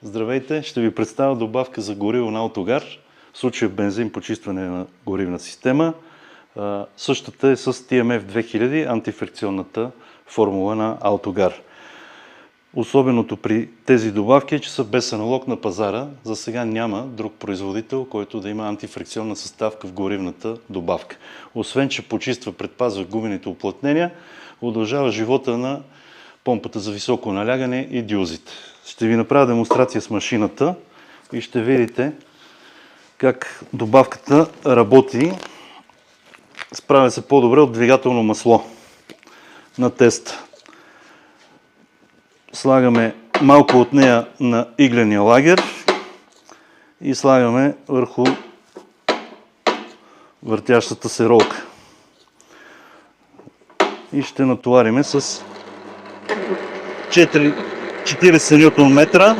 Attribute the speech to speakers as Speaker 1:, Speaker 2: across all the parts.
Speaker 1: Здравейте! Ще ви представя добавка за гориво на Autogar, в случая бензин почистване на горивна система. Същата е с TMF 2000, антифрикционната формула на Autogar. Особеното при тези добавки е, че са без аналог на пазара. За сега няма друг производител, който да има антифрикционна съставка в горивната добавка. Освен, че почиства, предпазва гумените уплътнения, удължава живота на помпата за високо налягане и дюзите. Ще ви направя демонстрация с машината и ще видите как добавката работи. Справя се по-добре от двигателно масло на тест. Слагаме малко от нея на игления лагер и слагаме върху въртящата се ролка. И ще натовариме с 40 Нм.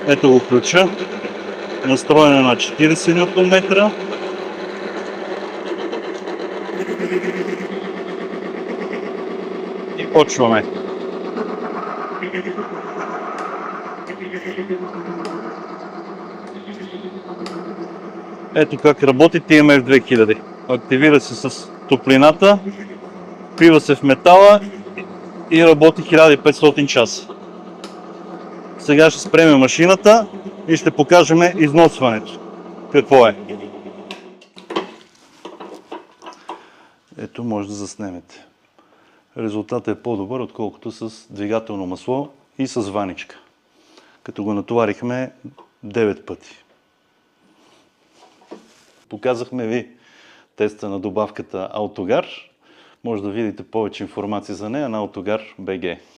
Speaker 1: Ето го ключа. Настроена на 40 Нм. И почваме. Ето как работи TMF 2000. Активира се с топлината, впива се в метала и работи 1500 часа. Сега ще спреме машината и ще покажем износването. Какво е? Ето, може да заснемете. Резултатът е по-добър, отколкото с двигателно масло и с ваничка. Като го натоварихме 9 пъти. Показахме ви теста на добавката Autogar. Може да видите повече информация за нея на Autogar.bg.